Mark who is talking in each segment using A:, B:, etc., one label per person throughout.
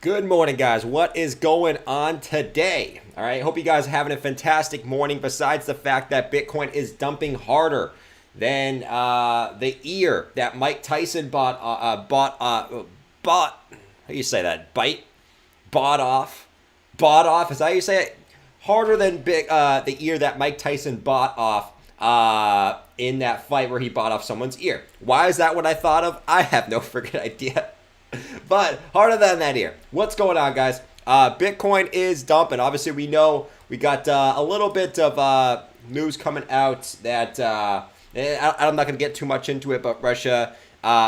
A: Good morning, guys. What is going on today? All right, hope you guys are having a fantastic morning. Besides the fact that Bitcoin is dumping harder than the ear that Mike Tyson bought. How do you say that? Bought off. Is that how you say it? Harder than the ear that Mike Tyson bought off in that fight where he bought off someone's ear. Why is that what I thought of? I have no freaking idea. But harder than that ear. What's going on, guys? Bitcoin is dumping. Obviously, we know we got a little bit of news coming out that I'm not going to get too much into it, but Russia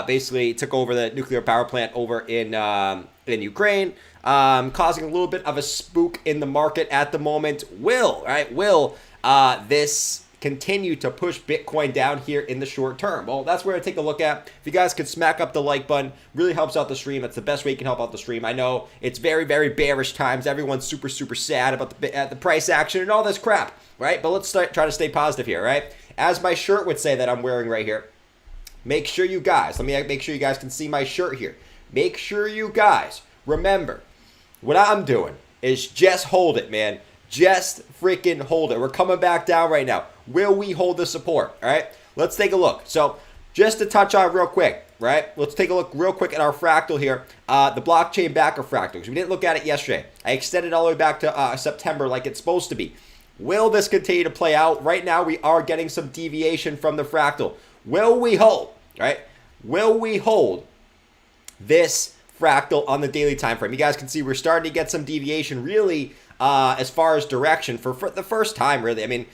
A: basically took over the nuclear power plant over in Ukraine, causing a little bit of a spook in the market at the moment. Will this continue to push Bitcoin down here in the short term? Well, that's where I take a look at. If you guys could smack up the like button, really helps out the stream. That's the best way you can help out the stream. I know it's very, very bearish times. Everyone's super, super sad about the price action and all this crap, right? But let's try to stay positive here, right? As my shirt would say that I'm wearing right here. Make sure you guys, let me make sure you guys can see my shirt here. Make sure you guys remember what I'm doing is just hold it, man. Just freaking hold it. We're coming back down right now. Will we hold the support? All right, let's take a look. So just to touch on real quick, right? Let's take a look real quick at our fractal here, the blockchain backer fractal, because we didn't look at it yesterday. I extended all the way back to September like it's supposed to be. Will this continue to play out? Right now, we are getting some deviation from the fractal. Will we hold, right? Will we hold this fractal on the daily time frame? You guys can see we're starting to get some deviation really as far as direction for the first time, really. I mean,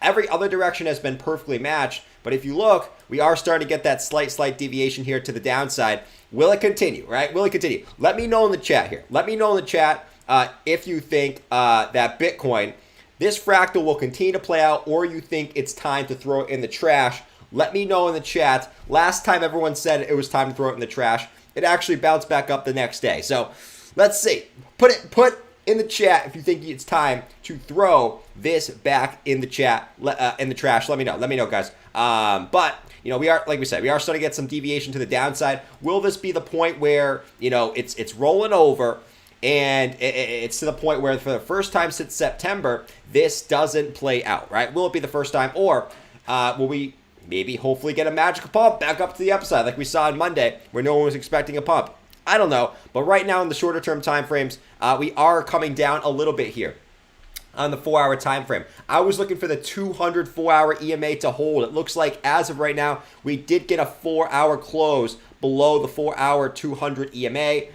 A: every other direction has been perfectly matched, but if you look, we are starting to get that slight deviation here to the downside. Will it continue, right? Will it continue? Let me know in the chat here. Let me know in the chat if you think that Bitcoin, this fractal will continue to play out, or you think it's time to throw it in the trash. Let me know in the chat. Last time everyone said it was time to throw it in the trash, it actually bounced back up the next day. So let's see. Put in the chat if you think it's time to throw this back in the chat, in the trash. Let me know, guys. But you know, we are, like we said, we are starting to get some deviation to the downside. Will this be the point where, you know, it's rolling over and it's to the point where for the first time since September this doesn't play out, right? Will it be the first time, or will we maybe hopefully get a magical pump back up to the upside like we saw on Monday where no one was expecting a pump? I don't know, but right now in the shorter term time frames, we are coming down a little bit here on the 4-hour time frame. I was looking for the 200 4-hour EMA to hold. It looks like as of right now, we did get a 4-hour close below the 4-hour 200 EMA.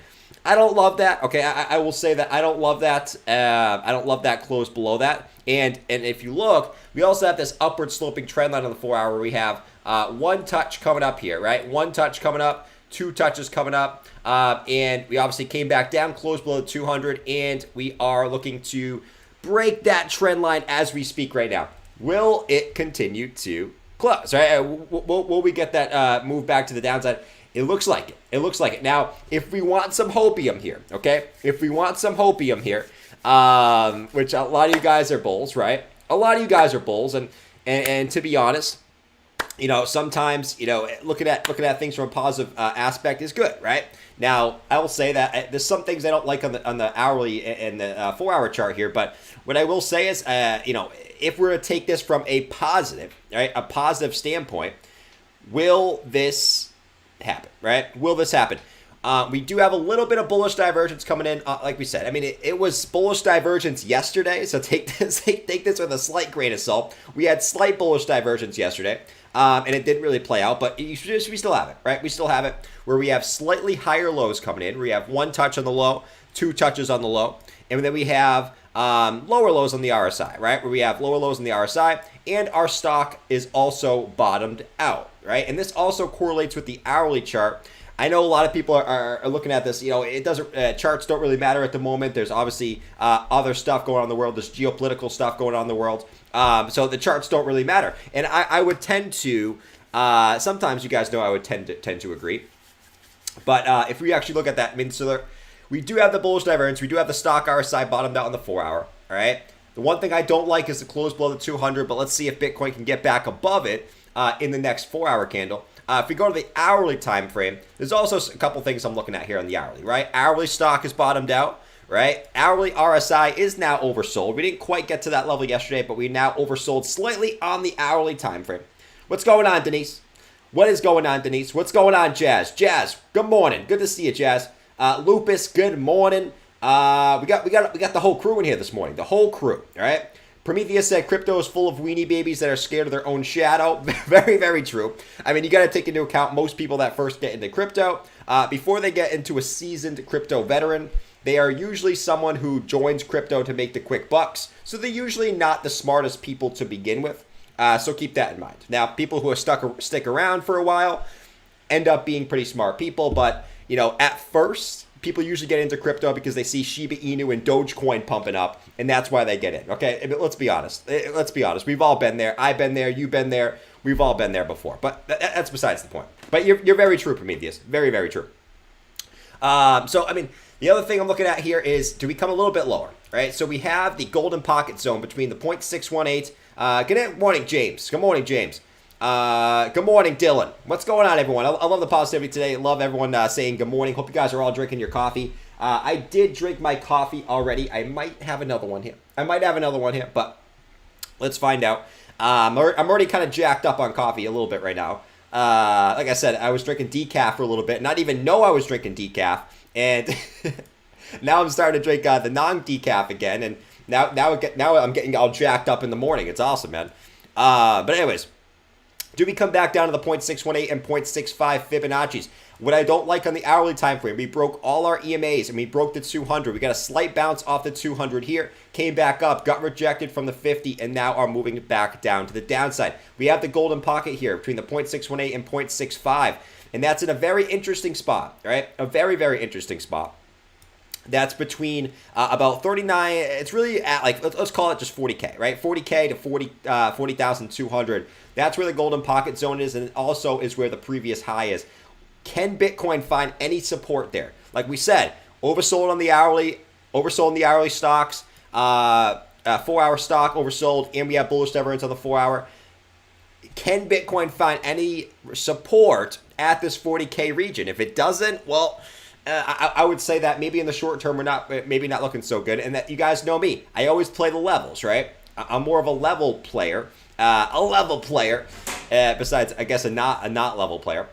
A: I don't love that. Okay, I will say that I don't love that. I don't love that close below that. And if you look, we also have this upward sloping trend line on the 4-hour. We have one touch coming up here, right? One touch coming up, two touches coming up, and we obviously came back down, close below 200, and we are looking to break that trend line as we speak right now. Will it continue to close? Right? Will we get that move back to the downside? It looks like it. It looks like it. Now, if we want some hopium here, okay? If we want some hopium here, which a lot of you guys are bulls, right? A lot of you guys are bulls, and to be honest, you know, sometimes, you know, looking at things from a positive aspect is good, right? Now, I will say that there's some things I don't like on the hourly and the 4-hour chart here, but what I will say is, you know, if we're to take this from a positive, right, a positive standpoint, will this happen, right? Will this happen? We do have a little bit of bullish divergence coming in, like we said. I mean, it was bullish divergence yesterday, so take this with a slight grain of salt. We had slight bullish divergence yesterday, and it didn't really play out, but we still have it, right? We still have it where we have slightly higher lows coming in. We have one touch on the low, two touches on the low, and then we have lower lows on the RSI, right? Where we have lower lows on the RSI, and our stock is also bottomed out, right? And this also correlates with the hourly chart. I know a lot of people are looking at this. You know, it doesn't. Charts don't really matter at the moment. There's obviously other stuff going on in the world. There's geopolitical stuff going on in the world. So the charts don't really matter. And I would tend to. Sometimes you guys know I would tend to agree. But if we actually look at that, I mean, so we do have the bullish divergence. We do have the stock RSI bottomed out on the 4-hour. All right. The one thing I don't like is the close below the 200. But let's see if Bitcoin can get back above it. in the next 4-hour candle. If we go to the hourly time frame, there's also a couple things I'm looking at here on the hourly, right? Hourly stock is bottomed out, right? Hourly RSI is now oversold. We didn't quite get to that level yesterday, but we now oversold slightly on the hourly time frame. What's going on, Denise? What is going on, Denise? What's going on, Jazz? Jazz, good morning. Good to see you, Jazz. Lupus, good morning. We got the whole crew in here this morning. The whole crew, all right? Prometheus said crypto is full of weenie babies that are scared of their own shadow. Very, very true. I mean, you got to take into account most people that first get into crypto, before they get into a seasoned crypto veteran, they are usually someone who joins crypto to make the quick bucks. So they're usually not the smartest people to begin with. So keep that in mind. Now, people who are stick around for a while end up being pretty smart people. But, you know, at first, people usually get into crypto because they see Shiba Inu and Dogecoin pumping up, and that's why they get in. Okay, but let's be honest. We've all been there. I've been there. You've been there. We've all been there before. But that's besides the point. But you're very true, Prometheus. Very, very true. So, I mean, the other thing I'm looking at here is, do we come a little bit lower, right? So we have the golden pocket zone between the 0.618. Good morning, James. Good morning, James. Good morning, Dylan. What's going on, everyone? I love the positivity today. Love everyone saying good morning. Hope you guys are all drinking your coffee. I did drink my coffee already. I might have another one here. But let's find out. I'm already kind of jacked up on coffee a little bit right now. Like I said, I was drinking decaf for a little bit, not even know I was drinking decaf, and now I'm starting to drink the non-decaf again, and now I'm getting all jacked up in the morning. It's awesome, man. But anyways, do we come back down to the 0.618 and 0.65 Fibonacci's? What I don't like on the hourly time frame, we broke all our EMAs and we broke the 200. We got a slight bounce off the 200 here, came back up, got rejected from the 50, and now are moving back down to the downside. We have the golden pocket here between the 0.618 and 0.65, and that's in a very interesting spot, right? A very, very interesting spot. That's between about 39, it's really at like, let's call it just 40K, right? 40K to 40,200. That's where the golden pocket zone is, and it also is where the previous high is. Can Bitcoin find any support there? Like we said, oversold on the hourly, oversold in the hourly stocks, 4-hour stock oversold, and we have bullish divergence on the 4-hour. Can Bitcoin find any support at this 40K region? If it doesn't, well, I would say that maybe in the short term we're maybe not looking so good, and that you guys know me. I always play the levels, right? I'm more of a level player, besides I guess a not level player.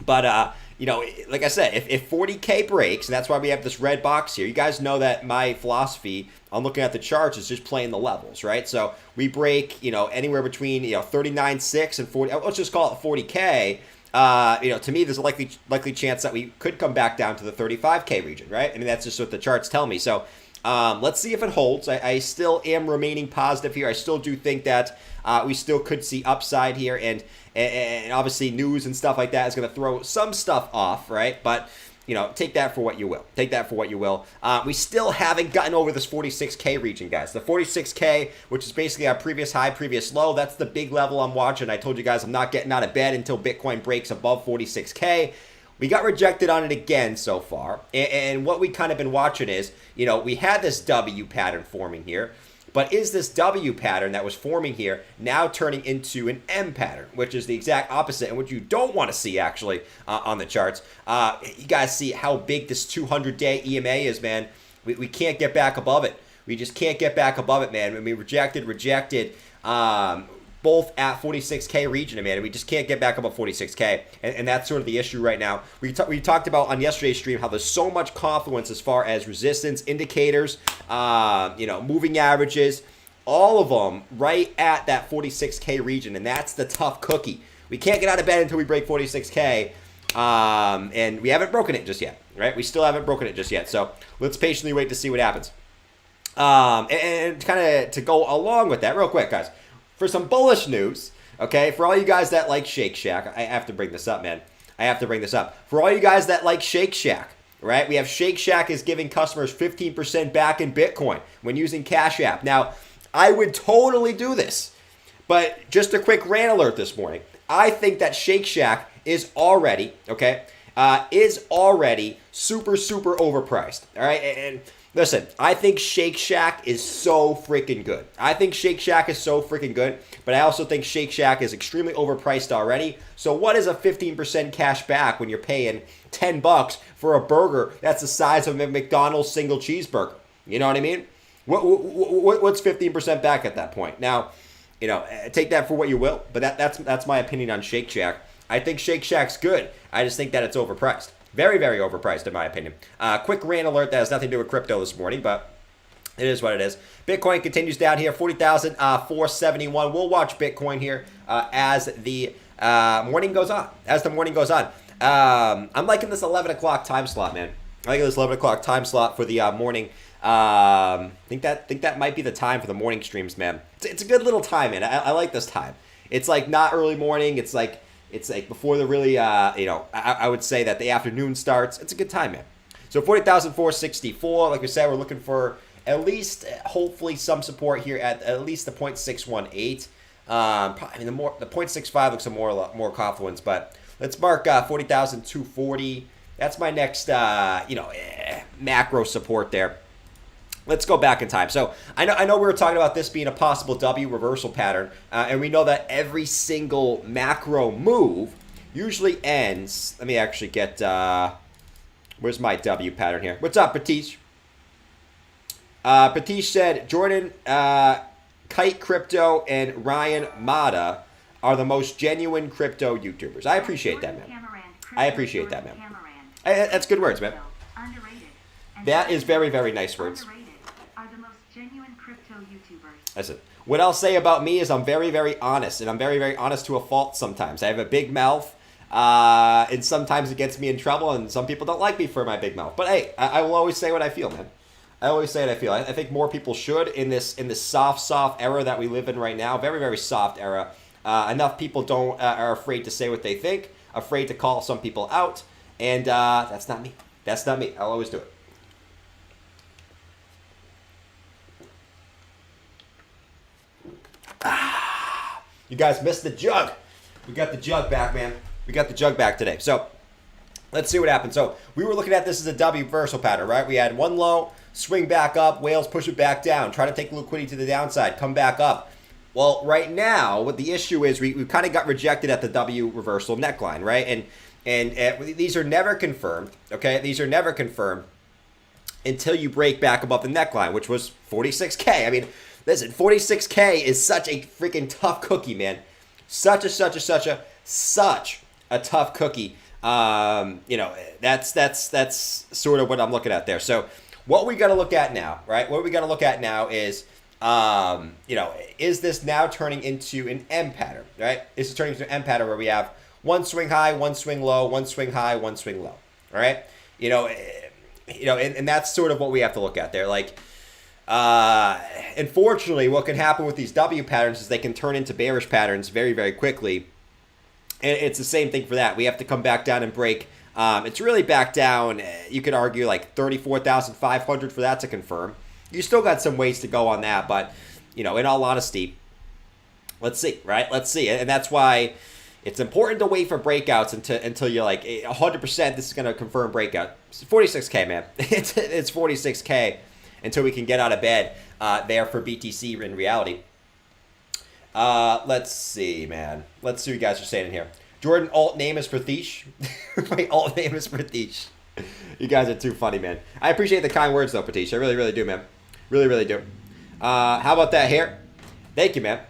A: But you know, like I said, if 40K breaks, and that's why we have this red box here. You guys know that my philosophy on looking at the charts is just playing the levels, right? So we break, you know, anywhere between 39.6 and 40. Let's just call it 40K. You know, to me, there's a likely chance that we could come back down to the 35K region, right? I mean, that's just what the charts tell me. So let's see if it holds. I still am remaining positive here. I still do think that we still could see upside here, and obviously news and stuff like that is going to throw some stuff off, right? But you know, take that for what you will. We still haven't gotten over this 46K region, guys. The 46K, which is basically our previous high, previous low. That's the big level I'm watching. I told you guys I'm not getting out of bed until Bitcoin breaks above 46K. We got rejected on it again so far. And what we kind of been watching is, you know, we had this W pattern forming here. But is this W pattern that was forming here now turning into an M pattern, which is the exact opposite, and what you don't want to see actually on the charts? You guys see how big this 200-day EMA is, man. We can't get back above it. We just can't get back above it, man. When we rejected both at 46K region, man. We just can't get back above 46K, and that's sort of the issue right now. We talked about on yesterday's stream how there's so much confluence as far as resistance indicators, you know, moving averages, all of them right at that 46K region, and that's the tough cookie. We can't get out of bed until we break 46K, and we haven't broken it just yet, right? We still haven't broken it just yet, so let's patiently wait to see what happens. And kind of to go along with that, real quick, guys. For some bullish news, okay, for all you guys that like Shake Shack, I have to bring this up, man. For all you guys that like Shake Shack, right, we have Shake Shack is giving customers 15% back in Bitcoin when using Cash App. Now, I would totally do this, but just a quick rant alert this morning. I think that Shake Shack is already, super, super overpriced, all right? And Listen, I think Shake Shack is so freaking good. I think Shake Shack is so freaking good, but I also think Shake Shack is extremely overpriced already. So what is a 15% cash back when you're paying $10 for a burger that's the size of a McDonald's single cheeseburger? You know what I mean? What's 15% back at that point? Now, you know, take that for what you will, but that's my opinion on Shake Shack. I think Shake Shack's good. I just think that it's overpriced. Very, very overpriced in my opinion. Quick rant alert that has nothing to do with crypto this morning, but it is what it is. Bitcoin continues down here, 40,471. We'll watch Bitcoin here as the morning goes on. I'm liking this 11 o'clock time slot, man. I like this 11 o'clock time slot for the morning. Think that might be the time for the morning streams, man. It's a good little time, man. I like this time. It's like not early morning. It's like before the really, I would say that the afternoon starts. It's a good time, man. So 40,464. Like we said, we're looking for at least, hopefully, some support here at least the 0.618. I mean, the 0.65 looks a more confluence, but let's mark 40,240. That's my next, macro support there. Let's go back in time. So I know we were talking about this being a possible W reversal pattern, and we know that every single macro move usually ends. Let me actually get, where's my W pattern here? What's up, Patish? Patish said, Jordan, Kite Crypto, and Ryan Mata are the most genuine crypto YouTubers. I appreciate that, man. That's good words, man. That is very, very nice words. Listen, what I'll say about me is I'm very, very honest, and I'm very, very honest to a fault sometimes. I have a big mouth, and sometimes it gets me in trouble, and some people don't like me for my big mouth. But hey, I will always say what I feel, man. I always say what I feel. I think more people should in this soft era that we live in right now. Very, very soft era. Enough people are afraid to say what they think, afraid to call some people out, and that's not me. That's not me. I'll always do it. You guys missed the jug. We got the jug back, man. We got the jug back today. So let's see what happens. So we were looking at this as a W reversal pattern, right? We had one low, swing back up, whales push it back down, try to take liquidity to the downside, come back up. Well, right now, what the issue is, we kind of got rejected at the W reversal neckline, right? And these are never confirmed, okay? These are never confirmed until you break back above the neckline, which was 46K. I mean, listen, 46K is such a freaking tough cookie, man. Such a tough cookie. That's sort of what I'm looking at there. So what we got to look at now, right? What we got to look at now is, is this now turning into an M pattern, right? Is it turning into an M pattern where we have one swing high, one swing low, one swing high, one swing low, all right? And that's sort of what we have to look at there. Like, unfortunately, what can happen with these W patterns is they can turn into bearish patterns very, very quickly. And it's the same thing for that. We have to come back down and break. It's really back down. You could argue like 34,500 for that to confirm. You still got some ways to go on that, but in all honesty, let's see, right? Let's see, and that's why it's important to wait for breakouts until you're like 100%. This is going to confirm breakout. It's 46K, man. It's 46K until we can get out of bed there for BTC in reality. Let's see, man. Let's see what you guys are saying in here. Jordan, alt name is Pratish. My alt name is Pratish. You guys are too funny, man. I appreciate the kind words, though, Pratish. I really, really do, man. Really, really do. How about that hair? Thank you, man.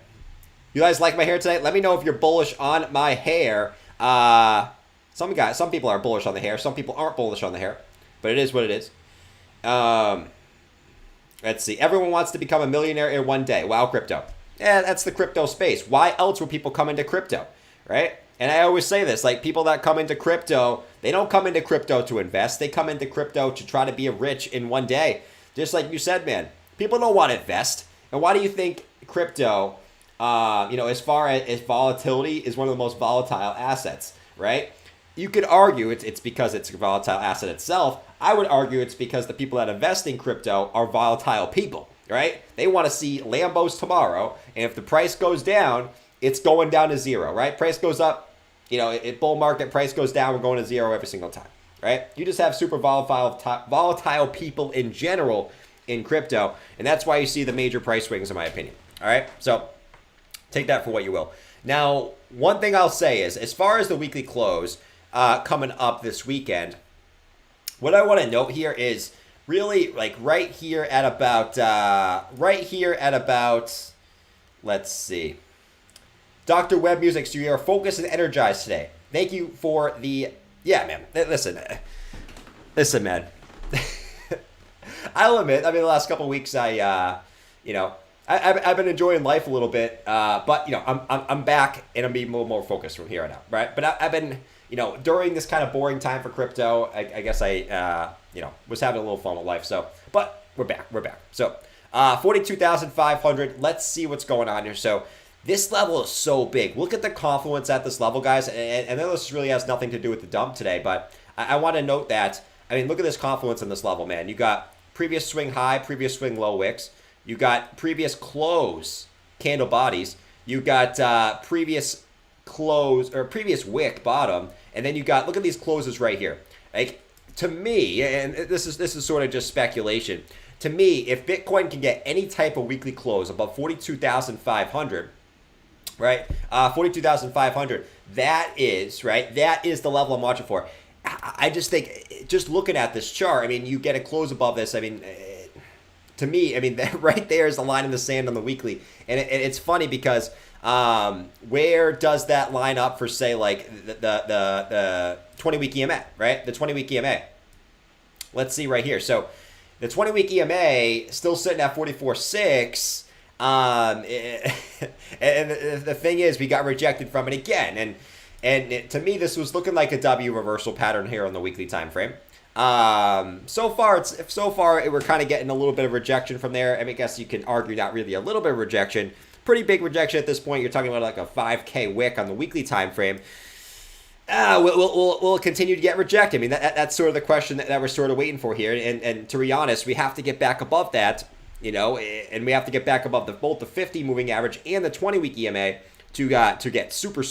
A: You guys like my hair today? Let me know if you're bullish on my hair. Some people are bullish on the hair. Some people aren't bullish on the hair. But it is what it is. Let's see. Everyone wants to become a millionaire in one day. Wow, crypto. Yeah, that's the crypto space. Why else would people come into crypto, right? And I always say this, like people that come into crypto, they don't come into crypto to invest. They come into crypto to try to be rich in one day. Just like you said, man, people don't want to invest. And why do you think crypto, as far as volatility, is one of the most volatile assets, right? You could argue it's because it's a volatile asset itself. I would argue it's because the people that invest in crypto are volatile people, right? They want to see Lambos tomorrow, and if the price goes down, it's going down to zero, right? Price goes up, bull market, price goes down, we're going to zero every single time. right? You just have super volatile people in general in crypto, and that's why you see the major price swings, in my opinion. All right, so take that for what you will. Now, one thing I'll say is, as far as the weekly close coming up this weekend, what I want to note here is really like right here at about, let's see. Dr. Web Music, so you are focused and energized today. Thank you for the, yeah, man. Listen, man. I'll admit, I mean, the last couple of weeks, I've been enjoying life a little bit, but I'm back and I'm being a little more focused from here on out, right? But I've been, during this kind of boring time for crypto, I guess I was having a little fun with life. So, but we're back. So, 42,500. Let's see what's going on here. So, this level is so big. Look at the confluence at this level, guys. And this really has nothing to do with the dump today, but I want to note that. I mean, look at this confluence in this level, man. You got previous swing high, previous swing low wicks. You got previous close candle bodies. You got previous close or previous wick bottom, and then you got, look at these closes right here. Like, to me, and this is sort of just speculation. To me, if Bitcoin can get any type of weekly close above 42,500, right? 42,500. That is the level I'm watching for. I just think, just looking at this chart, I mean, you get a close above this. I mean, to me, I mean, right there is the line in the sand on the weekly. And it's funny because where does that line up for, say, like the 20-week EMA, right? The 20-week EMA. Let's see right here. So the 20-week EMA still sitting at 44.6. And the thing is, we got rejected from it again. And to me, this was looking like a W reversal pattern here on the weekly time frame. So far we're kind of getting a little bit of rejection from there. I mean, I guess you can argue not really a little bit of rejection, pretty big rejection at this point. You're talking about like a 5K wick on the weekly time frame. We'll continue to get rejected. I mean, that's sort of the question that we're sort of waiting for here. And to be honest, we have to get back above that, and we have to get back above both the 50 moving average and the 20-week EMA to get super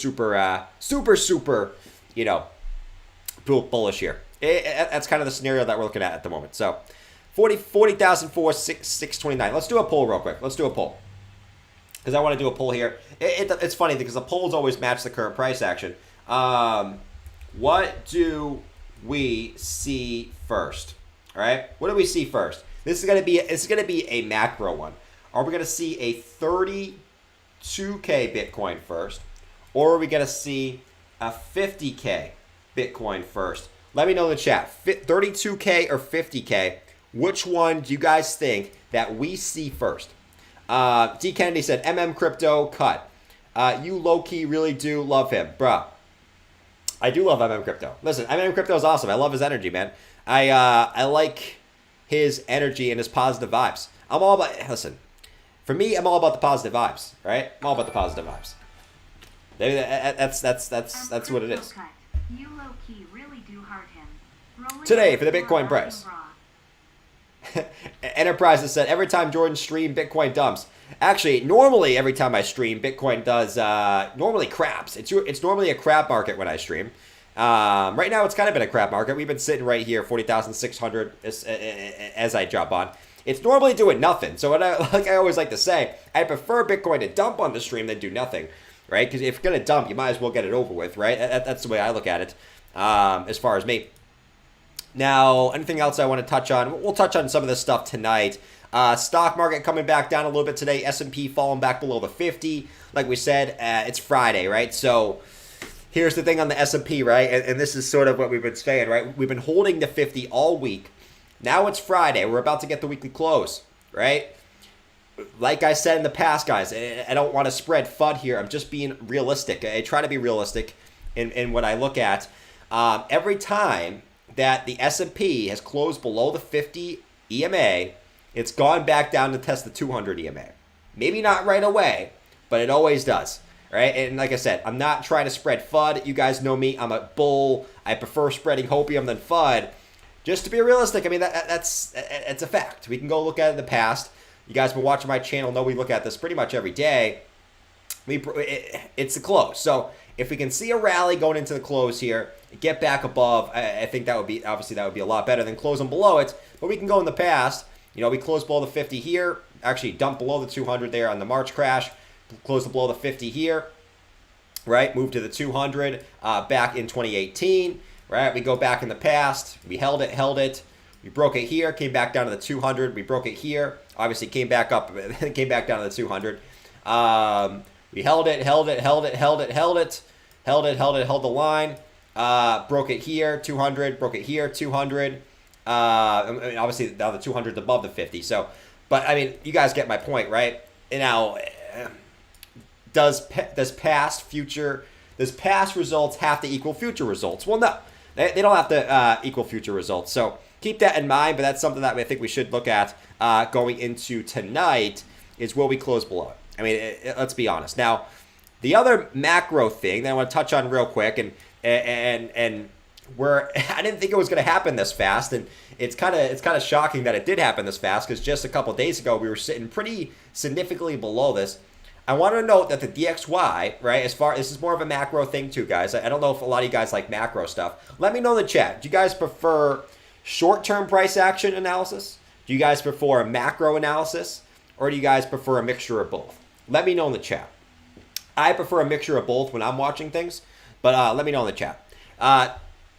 A: bullish here. That's kind of the scenario that we're looking at the moment. So 40,629. Let's do a poll real quick. Let's do a poll, because I want to do a poll here. It's funny because the polls always match the current price action. What do we see first? All right, what do we see first? This is gonna be a macro one. Are we gonna see a 32K Bitcoin first, or are we gonna see a 50K Bitcoin first? Let me know in the chat. 32K or 50K? Which one do you guys think that we see first? D Kennedy said Crypto cut. You low-key really do love him, bruh. I do love Crypto. Listen, Crypto is awesome. I love his energy, man. I like his energy and his positive vibes. I'm all about, listen, for me, I'm all about the positive vibes, right? I'm all about the positive vibes. That's what it is.
B: You low-key really do hurt him.
A: Today for the Bitcoin price. Enterprises said every time Jordan stream, Bitcoin dumps. Actually, normally every time I stream, Bitcoin does normally craps. It's normally a crap market when I stream. Right now, it's kind of been a crap market. We've been sitting right here, 40,600 as I jump on. It's normally doing nothing. So what I always like to say, I prefer Bitcoin to dump on the stream than do nothing, right? Because if you're going to dump, you might as well get it over with, right? That's the way I look at it, as far as me. Now, anything else I want to touch on? We'll touch on some of this stuff tonight. Stock market coming back down a little bit today. S&P falling back below the 50. Like we said, it's Friday, right? So here's the thing on the S&P, right? And this is sort of what we've been saying, right? We've been holding the 50 all week. Now it's Friday. We're about to get the weekly close, right? Like I said in the past, guys, I don't want to spread FUD here. I'm just being realistic. I try to be realistic in what I look at. Every time that the S&P has closed below the 50 EMA, it's gone back down to test the 200 EMA. Maybe not right away, but it always does, right? And like I said, I'm not trying to spread FUD. You guys know me. I'm a bull. I prefer spreading hopium than FUD. Just to be realistic, I mean, that's a fact. We can go look at it in the past. You guys have been watching my channel, know we look at this pretty much every day. it's the close. So if we can see a rally going into the close here, get back above, I think that would be, obviously that would be a lot better than closing below it. But we can go in the past. You know, we closed below the 50 here, actually dumped below the 200 there on the March crash, closed below the 50 here, right? Moved to the 200 back in 2018, right? We go back in the past, we held it. We broke it here, came back down to the 200. We broke it here, obviously came back up, came back down to the 200. We held it, held the line, broke it here, 200, broke it here, 200. I mean, obviously now the 200 is above the 50. So, but I mean, you guys get my point, right? And now, does past results have to equal future results? Well, no, they don't have to equal future results. So keep that in mind. But that's something that I think we should look at going into tonight. Is will we close below it? I mean, let's be honest. Now, the other macro thing that I want to touch on real quick, and where I didn't think it was going to happen this fast, and it's kind of shocking that it did happen this fast, because just a couple of days ago we were sitting pretty significantly below this. I want to note that the DXY, right, this is more of a macro thing too, guys. I don't know if a lot of you guys like macro stuff. Let me know in the chat. Do you guys prefer short-term price action analysis? Do you guys prefer a macro analysis? Or do you guys prefer a mixture of both? Let me know in the chat. I prefer a mixture of both when I'm watching things, but let me know in the chat.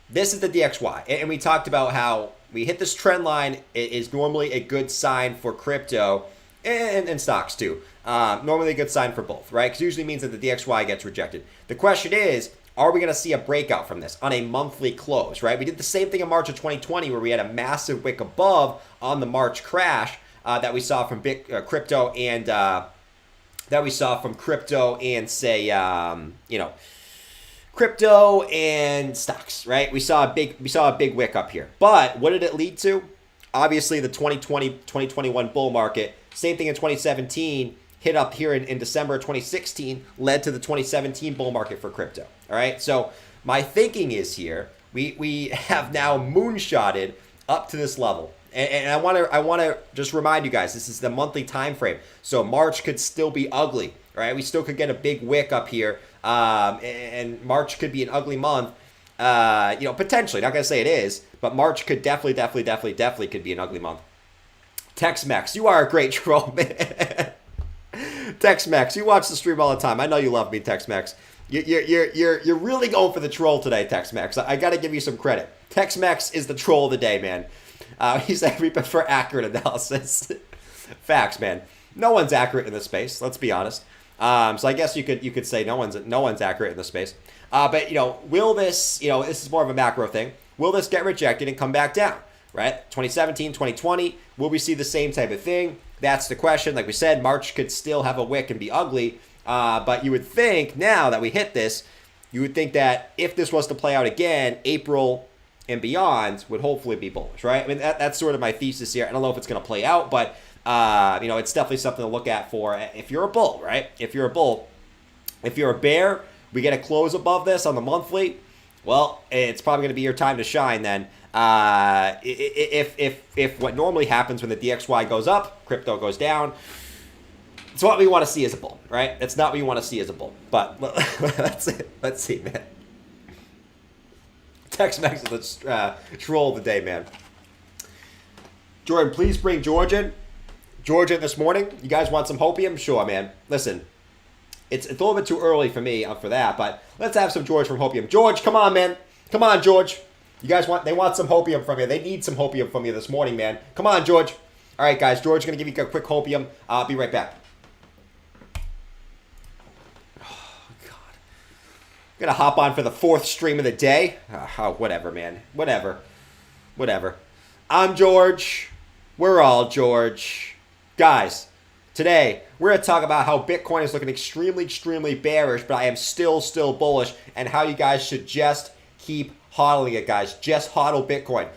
A: This is the DXY, and we talked about how we hit this trend line. It is normally a good sign for crypto and stocks too. Normally a good sign for both, right? Because usually means that the DXY gets rejected. The question is, are we going to see a breakout from this on a monthly close, right? We did the same thing in March of 2020 where we had a massive wick above on the March crash that we saw from crypto and say, crypto and stocks, right? We saw a big wick up here. But what did it lead to? Obviously, the 2020, 2021 bull market. Same thing in 2017. Hit up here in December of 2016, led to the 2017 bull market for crypto. All right. So my thinking is here, we have now moonshotted up to this level. And I want to just remind you guys, this is the monthly time frame. So March could still be ugly, right? We still could get a big wick up here. And March could be an ugly month. Potentially, not going to say it is, but March could definitely could be an ugly month. Tex-Mex, you are a great troll, man. Tex-Mex, you watch the stream all the time. I know you love me, Tex-Mex. You're really going for the troll today, Tex-Mex. I got to give you some credit. Tex-Mex is the troll of the day, man. He said we prefer accurate analysis. Facts, man. No one's accurate in this space. Let's be honest. So I guess you could say no one's accurate in this space. But will this? This is more of a macro thing. Will this get rejected and come back down? Right? 2017, 2020. Will we see the same type of thing? That's the question. Like we said, March could still have a wick and be ugly. But you would think now that we hit this, you would think that if this was to play out again, April and beyond would hopefully be bullish, right? I mean, that's sort of my thesis here. I don't know if it's going to play out, but it's definitely something to look at for if you're a bull, right? If you're a bull. If you're a bear, we get a close above this on the monthly. Well, it's probably going to be your time to shine then. If what normally happens when the DXY goes up, crypto goes down, it's what we want to see as a bull, right? That's not what you want to see as a bull. But let's see, man. Tex-Mex is the troll of the day, man. Jordan, please bring George in. George in this morning. You guys want some hopium? Sure, man. Listen, it's a little bit too early for me for that, but let's have some George from Hopium. George, come on, man. Come on, George. You guys they want some hopium from you. They need some hopium from you this morning, man. Come on, George. All right, guys. George is going to give you a quick hopium. I'll be right back. Gonna hop on for the 4th stream of the day. Whatever, man. Whatever. I'm George. We're all George. Guys, today we're gonna talk about how Bitcoin is looking extremely bearish, but I am still bullish, and how you guys should just keep hodling it, guys. Just hodl Bitcoin.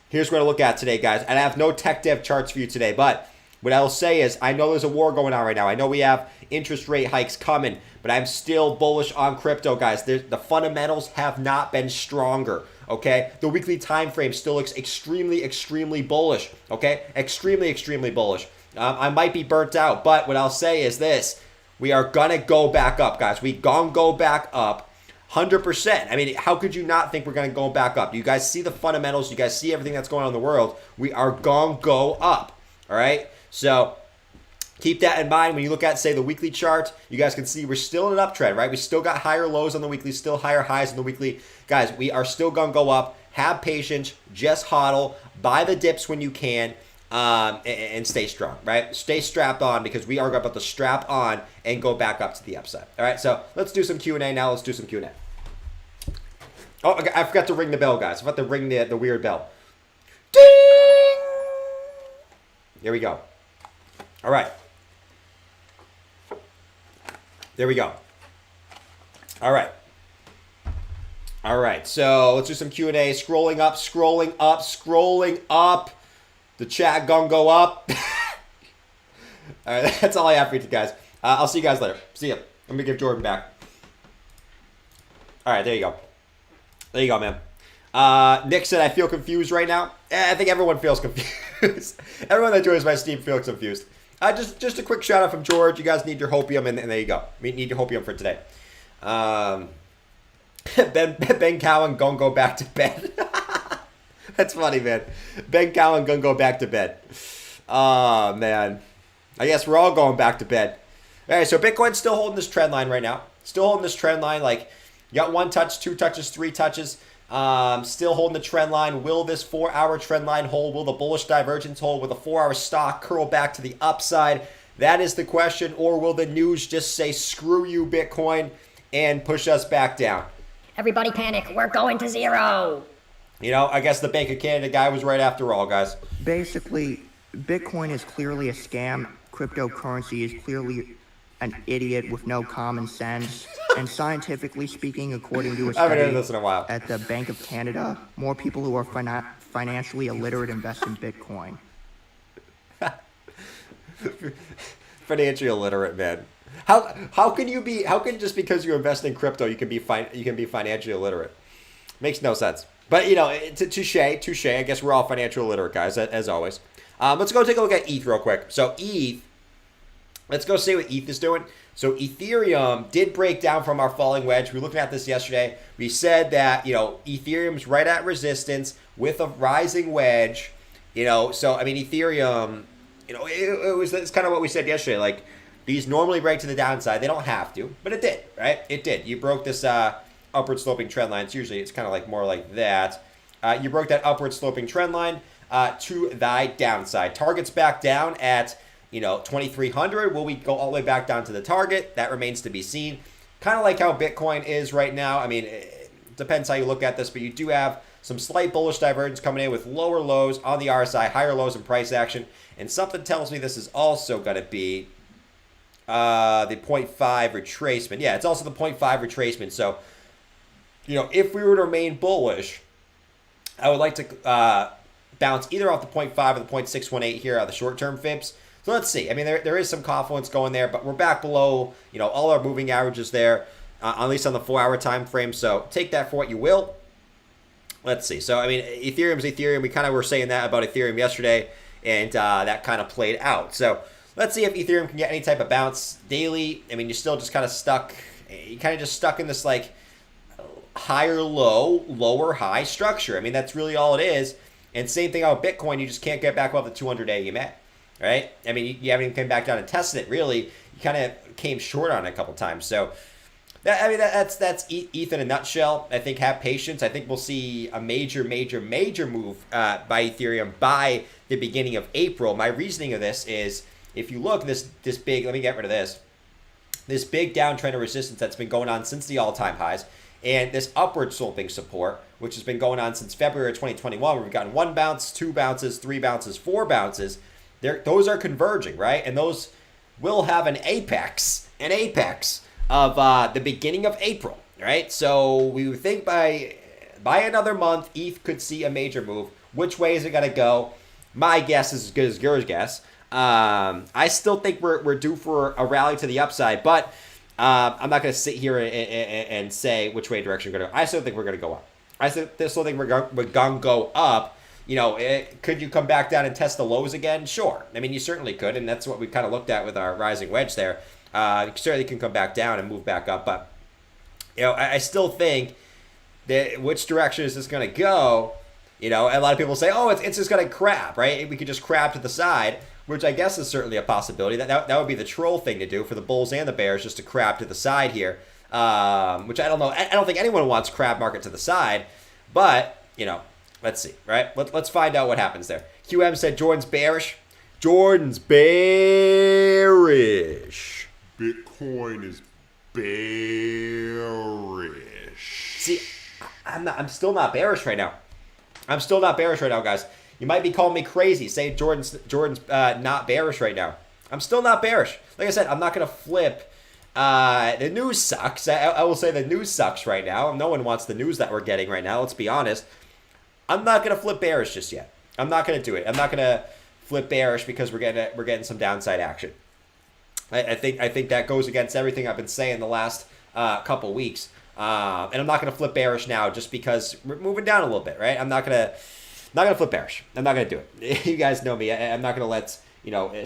A: Here's what I look at today, guys. And I have no tech dev charts for you today, but what I'll say is I know there's a war going on right now. I know we have interest rate hikes coming, but I'm still bullish on crypto, guys. The fundamentals have not been stronger, okay? The weekly time frame still looks extremely bullish, okay? Extremely bullish. I might be burnt out, but what I'll say is this. We are going to go back up, guys. We gonna go back up 100%. I mean, how could you not think we're going to go back up? You guys see the fundamentals. You guys see everything that's going on in the world. We are going to go up, all right? So keep that in mind when you look at, say, the weekly chart. You guys can see we're still in an uptrend, right? We still got higher lows on the weekly, still higher highs on the weekly. Guys, we are still going to go up. Have patience. Just hodl. Buy the dips when you can. And stay strong, right? Stay strapped on because we are about to strap on and go back up to the upside. All right, so let's do some Q&A now. Let's do some Q&A. Oh, okay, I forgot to ring the bell, guys. I forgot to ring the weird bell. Ding! There we go. All right. There we go. All right. All right, so let's do some Q&A. Scrolling up, scrolling up, scrolling up. The chat gonna go up. All right, that's all I have for you guys. I'll see you guys later. See ya. Let me give Jordan back. All right, there you go. There you go, man. Nick said, I feel confused right now. I think everyone feels confused. Everyone that joins my Steam feels confused. Just a quick shout out from George. You guys need your hopium, and there you go. We need your hopium for today. Ben Cowan gonna go back to bed. That's funny, man. Ben Cowan gonna go back to bed. Oh, man. I guess we're all going back to bed. All right, so Bitcoin's still holding this trend line right now. Still holding this trend line. Like, you got 1 touch, 2 touches, 3 touches. Still holding the trend line. Will this 4-hour trend line hold? Will the bullish divergence hold? Will the 4-hour stock curl back to the upside? That is the question. Or will the news just say, screw you, Bitcoin, and push us back down?
C: Everybody panic. We're going to zero.
A: You know, I guess the Bank of Canada guy was right after all, guys.
D: Basically, Bitcoin is clearly a scam. Cryptocurrency is clearly an idiot with no common sense. And scientifically speaking, according to a
A: I haven't heard
D: study
A: this in a while.
D: at the Bank of Canada, more people who are financially illiterate invest in Bitcoin.
A: Financially illiterate, man. How can just because you invest in crypto you can be financially illiterate? Makes no sense. But, you know, touche. I guess we're all financial illiterate, guys, as always. Let's go take a look at ETH real quick. So ETH, let's go see what ETH is doing. So Ethereum did break down from our falling wedge. We were looking at this yesterday. We said that, you know, Ethereum's right at resistance with a rising wedge. You know, so, I mean, Ethereum, you know, it's kind of what we said yesterday. Like, these normally break to the downside. They don't have to, but it did, right? It did. You broke this upward sloping trend line. It's kind of like more like that. You broke that upward sloping trend line to thy downside. Target's back down at, you know, 2,300. Will we go all the way back down to the target? That remains to be seen. Kind of like how Bitcoin is right now. I mean, it depends how you look at this, but you do have some slight bullish divergence coming in with lower lows on the RSI, higher lows in price action. And something tells me this is also going to be the 0.5 retracement. Yeah, it's also the 0.5 retracement. So, you know, if we were to remain bullish, I would like to bounce either off the 0.5 or the 0.618 here on the short-term fibs. So let's see. I mean, there is some confluence going there, but we're back below, you know, all our moving averages there, at least on the 4-hour time frame. So take that for what you will. Let's see. So, I mean, Ethereum's Ethereum. We kind of were saying that about Ethereum yesterday, and that kind of played out. So let's see if Ethereum can get any type of bounce daily. I mean, you're still just kind of stuck. You're kind of just stuck in this, like, higher low, lower high structure. I mean, that's really all it is. And same thing out with Bitcoin. You just can't get back above the 200-day EMA, right? I mean, you haven't even come back down and tested it, really. You kind of came short on it a couple times. So, that's ETH in a nutshell. I think have patience. I think we'll see a major move by Ethereum by the beginning of April. My reasoning of this is, if you look, this big, let me get rid of this big downtrend of resistance that's been going on since the all-time highs, and this upward sloping support, which has been going on since February of 2021, where we've gotten 1 bounce, 2 bounces, 3 bounces, 4 bounces. Those are converging, right? And those will have an apex of the beginning of April, right? So we would think by another month, ETH could see a major move. Which way is it going to go? My guess is as good as yours guess. I still think we're due for a rally to the upside, but I'm not going to sit here and say which way direction we're going to go. I still think we're going to go up. I still think we're going to go up. You know, could you come back down and test the lows again? Sure. I mean, you certainly could, and that's what we kind of looked at with our rising wedge there. Certainly can come back down and move back up, but I still think that which direction is this going to go? A lot of people say, oh, it's just going to crab, right? We could just crab to the side, which I guess is certainly a possibility. That would be the troll thing to do for the bulls and the bears, just to crab to the side here, which I don't know. I don't think anyone wants crab market to the side, but, let's see, right? Let's find out what happens there. QM said Jordan's bearish. Jordan's bearish.
E: Bitcoin is bearish.
A: See, I'm still not bearish right now. I'm still not bearish right now, guys. You might be calling me crazy, saying Jordan's not bearish right now. I'm still not bearish. Like I said, I'm not going to flip. The news sucks. I will say the news sucks right now. No one wants the news that we're getting right now. Let's be honest. I'm not going to flip bearish just yet. I'm not going to do it. I'm not going to flip bearish because we're getting some downside action. I think that goes against everything I've been saying the last couple weeks. And I'm not going to flip bearish now just because we're moving down a little bit, right? I'm not gonna flip bearish. I'm not gonna do it. You guys know me. I'm not gonna let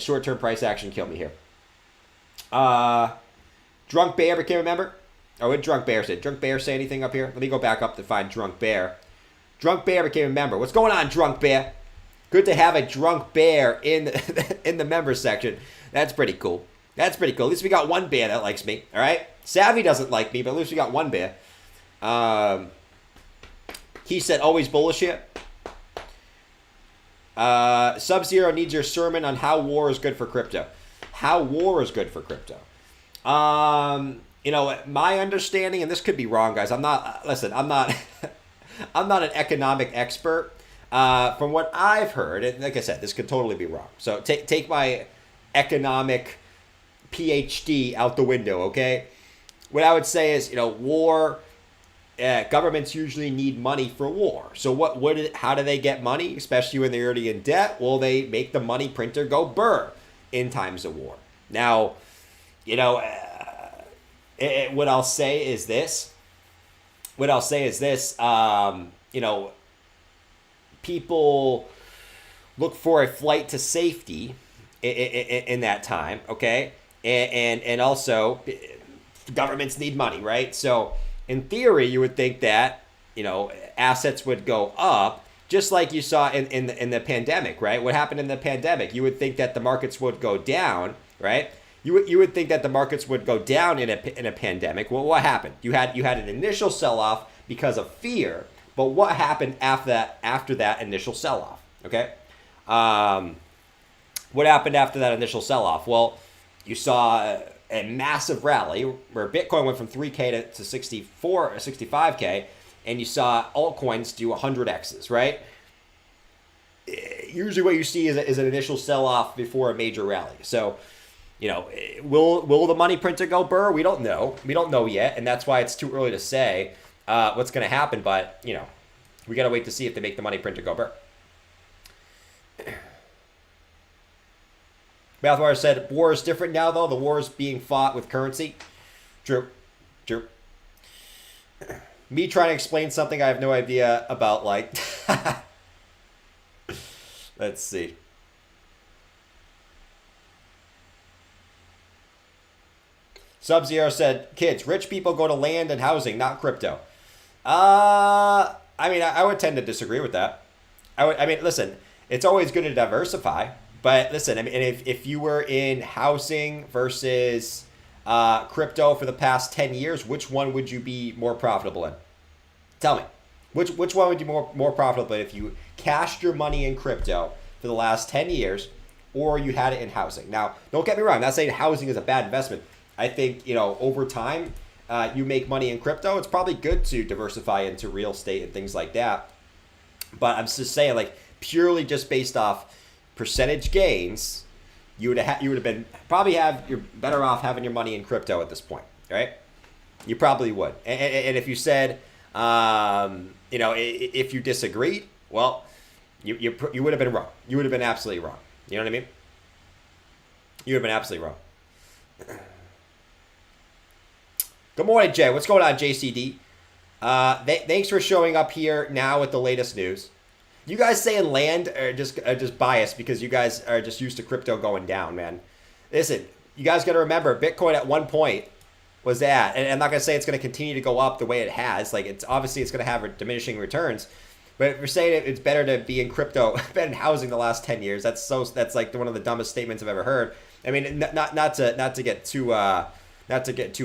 A: short-term price action kill me here. Drunk Bear became a member. Oh, what did Drunk Bear say? Drunk Bear say anything up here? Let me go back up to find Drunk Bear. Drunk Bear became a member. What's going on, Drunk Bear? Good to have a Drunk Bear in the member section. That's pretty cool. That's pretty cool. At least we got one bear that likes me. All right. Savvy doesn't like me, but at least we got one bear. He said, always bullish here. Sub-Zero needs your sermon on how war is good for crypto. How war is good for crypto. My understanding, and this could be wrong, guys. I'm not I'm not an economic expert. From what I've heard, and like I said, this could totally be wrong. So take my economic PhD out the window, okay? What I would say is, war, governments usually need money for war. So how do they get money, especially when they're already in debt? Well, they make the money printer go burr in times of war. Now, what I'll say is this. People look for a flight to safety in that time, okay? And also, governments need money, right? So in theory, you would think that assets would go up, just like you saw in the pandemic, right? What happened in the pandemic? You would think that the markets would go down, right? You would think that the markets would go down in a pandemic. Well, what happened? You had an initial sell-off because of fear, but what happened after that initial sell-off? Okay, what happened after that initial sell-off? Well, you saw a massive rally where Bitcoin went from 3K to 64 or 65K, and you saw altcoins do 100Xs, right? Usually what you see is an initial sell-off before a major rally. So, will the money printer go burr? We don't know. We don't know yet, and that's why it's too early to say what's going to happen. But, we got to wait to see if they make the money printer go burr. Bathwater said, war is different now, though. The war is being fought with currency. True. Me trying to explain something I have no idea about, like... Let's see. Sub-Zero said, kids, rich people go to land and housing, not crypto. I would tend to disagree with that. Listen, it's always good to diversify. But listen, if you were in housing versus crypto for the past 10 years, which one would you be more profitable in? Tell me. Which one would you be more profitable in if you cashed your money in crypto for the last 10 years or you had it in housing? Now, don't get me wrong. I'm not saying housing is a bad investment. I think, over time, you make money in crypto. It's probably good to diversify into real estate and things like that. But I'm just saying, like, purely just based off percentage gains, you're better off having your money in crypto at this point, right? You probably would. And if you said, if you disagreed, well, you would have been wrong. You would have been absolutely wrong. You know what I mean? You would have been absolutely wrong. Good morning, Jay. What's going on, JCD? Thanks for showing up here now with the latest news. You guys saying land are just biased because you guys are just used to crypto going down, man. Listen, you guys got to remember, Bitcoin at one point was at, and I'm not going to say it's going to continue to go up the way it has. Like, it's obviously it's going to have diminishing returns. But if you're saying it's better to be in crypto than housing the last 10 years, that's like one of the dumbest statements I've ever heard. I mean, not to get too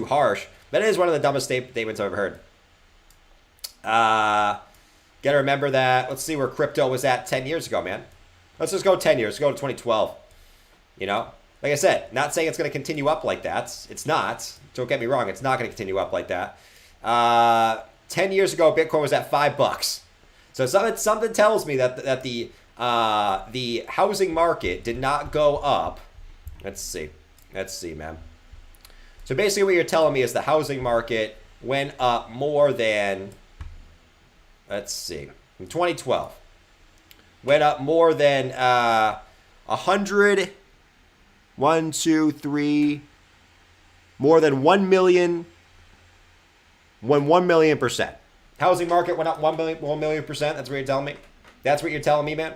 A: harsh, but it is one of the dumbest statements I've ever heard. Gotta remember that. Let's see where crypto was at 10 years ago, man. Let's just go 10 years. Let's go to 2012. You know, like I said, not saying it's going to continue up like that. It's not. Don't get me wrong. It's not going to continue up like that. 10 years ago, Bitcoin was at $5. So something tells me that the housing market did not go up. Let's see, man. So basically, what you're telling me is the housing market went up more than, let's see, in 2012, went up more than 100. 1, 2, 3, more than 1 million. 1 million%. Housing market went up 1 million%. That's what you're telling me. That's what you're telling me, man.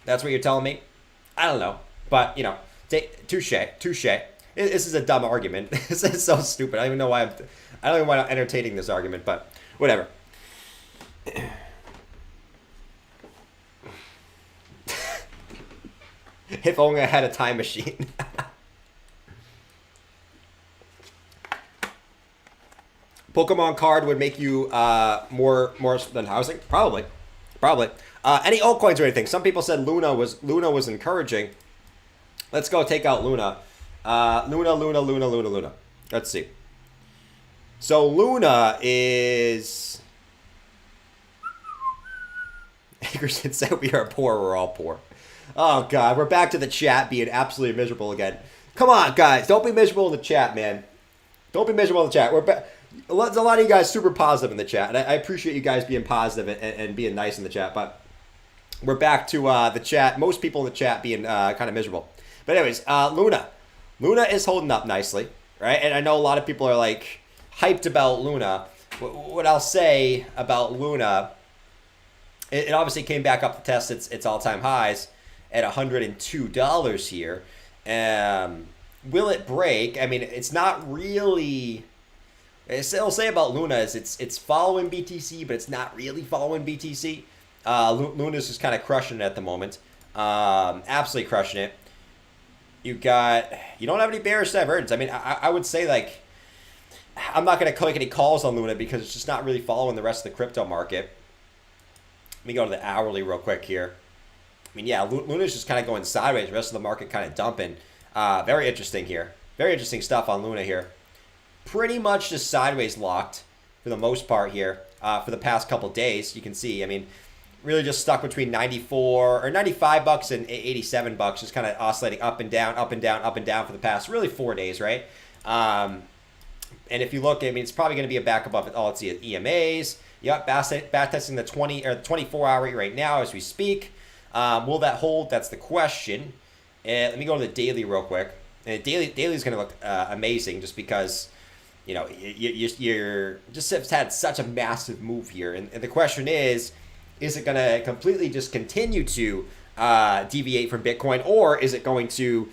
A: That's what you're telling me. I don't know, but you know, touche. This is a dumb argument. This is so stupid. I don't even know why I don't even want to entertaining this argument, but whatever. If only I had a time machine. Pokemon card would make you more than housing? Probably. Any altcoins or anything? Some people said Luna was encouraging. Let's go take out Luna. Luna. Let's see. So Luna is... Anderson said we are poor, we're all poor. Oh, God, we're back to the chat being absolutely miserable again. Come on, guys. Don't be miserable in the chat, man. Don't be miserable in the chat. There's a lot of you guys super positive in the chat, and I appreciate you guys being positive and being nice in the chat, but we're back to the chat. Most people in the chat being kind of miserable. But anyways, Luna. Luna is holding up nicely, right? And I know a lot of people are, like, hyped about Luna. What I'll say about Luna, it obviously came back up to test its all-time highs at $102 here. Will it break? I mean, it's not really... I'll say about Luna is it's following BTC, but it's not really following BTC. Luna's just kind of crushing it at the moment. Absolutely crushing it. You don't have any bearish divergence. I mean, I would say, like, I'm not going to click any calls on Luna because it's just not really following the rest of the crypto market. Let me go to the hourly real quick here. I mean, yeah, Luna's just kind of going sideways. The rest of the market kind of dumping. Very interesting here. Very interesting stuff on Luna here. Pretty much just sideways locked for the most part here for the past couple days. You can see, I mean, really just stuck between 94 or $95 and $87, just kind of oscillating up and down for the past really 4 days, right? And if you look, I mean, it's probably going to be a back above it. Oh, let's see, EMAs. Yep, back testing the 24-hour rate right now as we speak. Will that hold? That's the question. And let me go to the daily real quick. And daily is going to look amazing just because, you know, you're just have had such a massive move here. And the question is it going to completely just continue to deviate from Bitcoin, or is it going to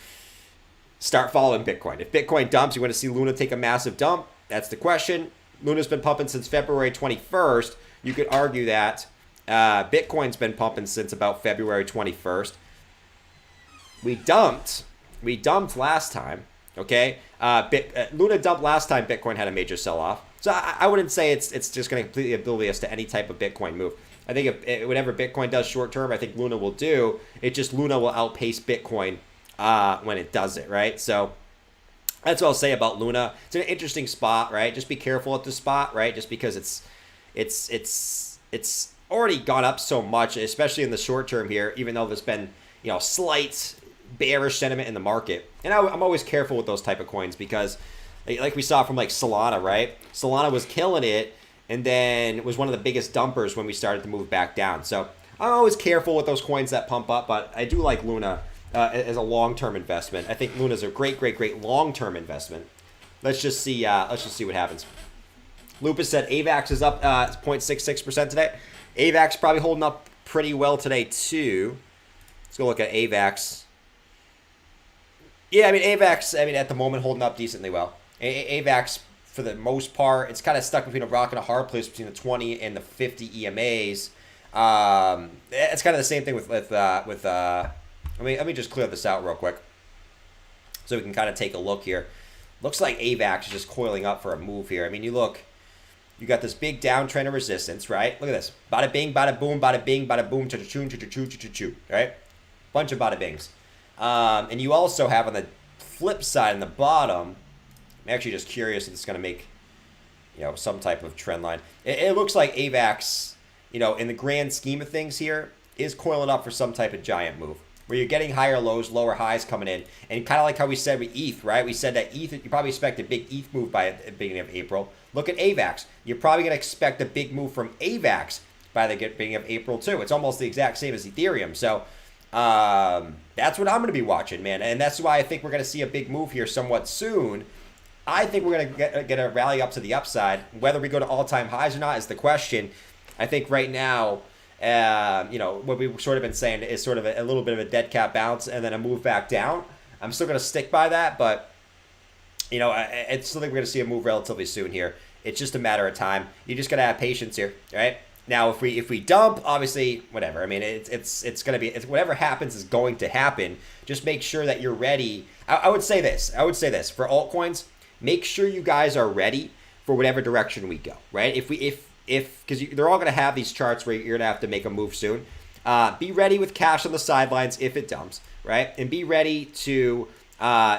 A: start following Bitcoin? If Bitcoin dumps, you want to see Luna take a massive dump? That's the question. Luna's been pumping since February 21st. You could argue that Bitcoin's been pumping since about February 21st. We dumped last time, okay? Luna dumped last time Bitcoin had a major sell-off. So I wouldn't say it's just going to completely oblivious to any type of Bitcoin move. I think whatever Bitcoin does short-term, I think Luna will do. Luna will outpace Bitcoin when it does it, right? So that's what I'll say about Luna. It's an interesting spot, right? Just be careful at the spot, right? Just because it's already gone up so much, especially in the short term here, even though there's been, you know, slight bearish sentiment in the market. And I'm always careful with those type of coins because, like we saw from like Solana, right? Solana was killing it and then it was one of the biggest dumpers when we started to move back down. So I'm always careful with those coins that pump up, but I do like Luna as a long-term investment. I think Luna's a great long-term investment. Let's just see what happens. Lupus said AVAX is up 0.66% today. AVAX probably holding up pretty well today too. Let's go look at AVAX. Yeah, I mean, AVAX, I mean, at the moment, holding up decently well. AVAX, for the most part, it's kind of stuck between a rock and a hard place between the 20 and the 50 EMAs. It's kind of the same thing with let me just clear this out real quick so we can kind of take a look here. Looks like AVAX is just coiling up for a move here. I mean, you got this big downtrend of resistance, right? Look at this. Bada bing, bada boom, bada bing, bada boom, cha-cha-choo, cha-cha-choo, cha-cha-choo, right? Bunch of bada bings. And you also have on the flip side, on the bottom, I'm actually just curious if it's going to make, some type of trend line. It looks like AVAX, in the grand scheme of things here, is coiling up for some type of giant move where you're getting higher lows, lower highs coming in. And kind of like how we said with ETH, right? We said that ETH, you probably expect a big ETH move by the beginning of April. Look at AVAX. You're probably going to expect a big move from AVAX by the beginning of April too. It's almost the exact same as Ethereum. So that's what I'm going to be watching, man. And that's why I think we're going to see a big move here somewhat soon. I think we're going to get a rally up to the upside. Whether we go to all-time highs or not is the question. I think right now, what we've sort of been saying is sort of a little bit of a dead cat bounce and then a move back down. I'm still going to stick by that, but, I still think we're going to see a move relatively soon here. It's just a matter of time. You just got to have patience here, right? Now, if we dump, obviously, whatever. I mean, it's going to be whatever happens is going to happen. Just make sure that you're ready. I would say this for altcoins. Make sure you guys are ready for whatever direction we go, right? If because they're all going to have these charts where you're going to have to make a move soon. Be ready with cash on the sidelines if it dumps, right? And be ready to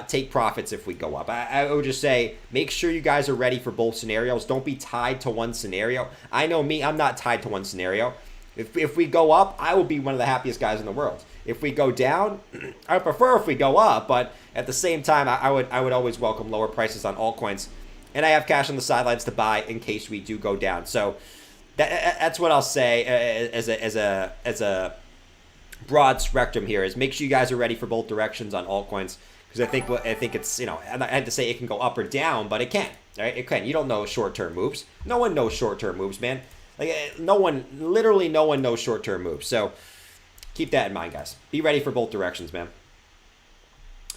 A: take profits if we go up. I would just say make sure you guys are ready for both scenarios. Don't be tied to one scenario. I know me, I'm not tied to one scenario. If we go up, I will be one of the happiest guys in the world. If we go down, I prefer if we go up, but at the same time, I would always welcome lower prices on altcoins. And I have cash on the sidelines to buy in case we do go down. So that's what I'll say as a broad spectrum here is make sure you guys are ready for both directions on altcoins. Because I think it's, I had to say it can go up or down, but it can, right? It can. You don't know short-term moves. No one knows short-term moves, man. Like literally no one knows short-term moves. So keep that in mind, guys. Be ready for both directions, man.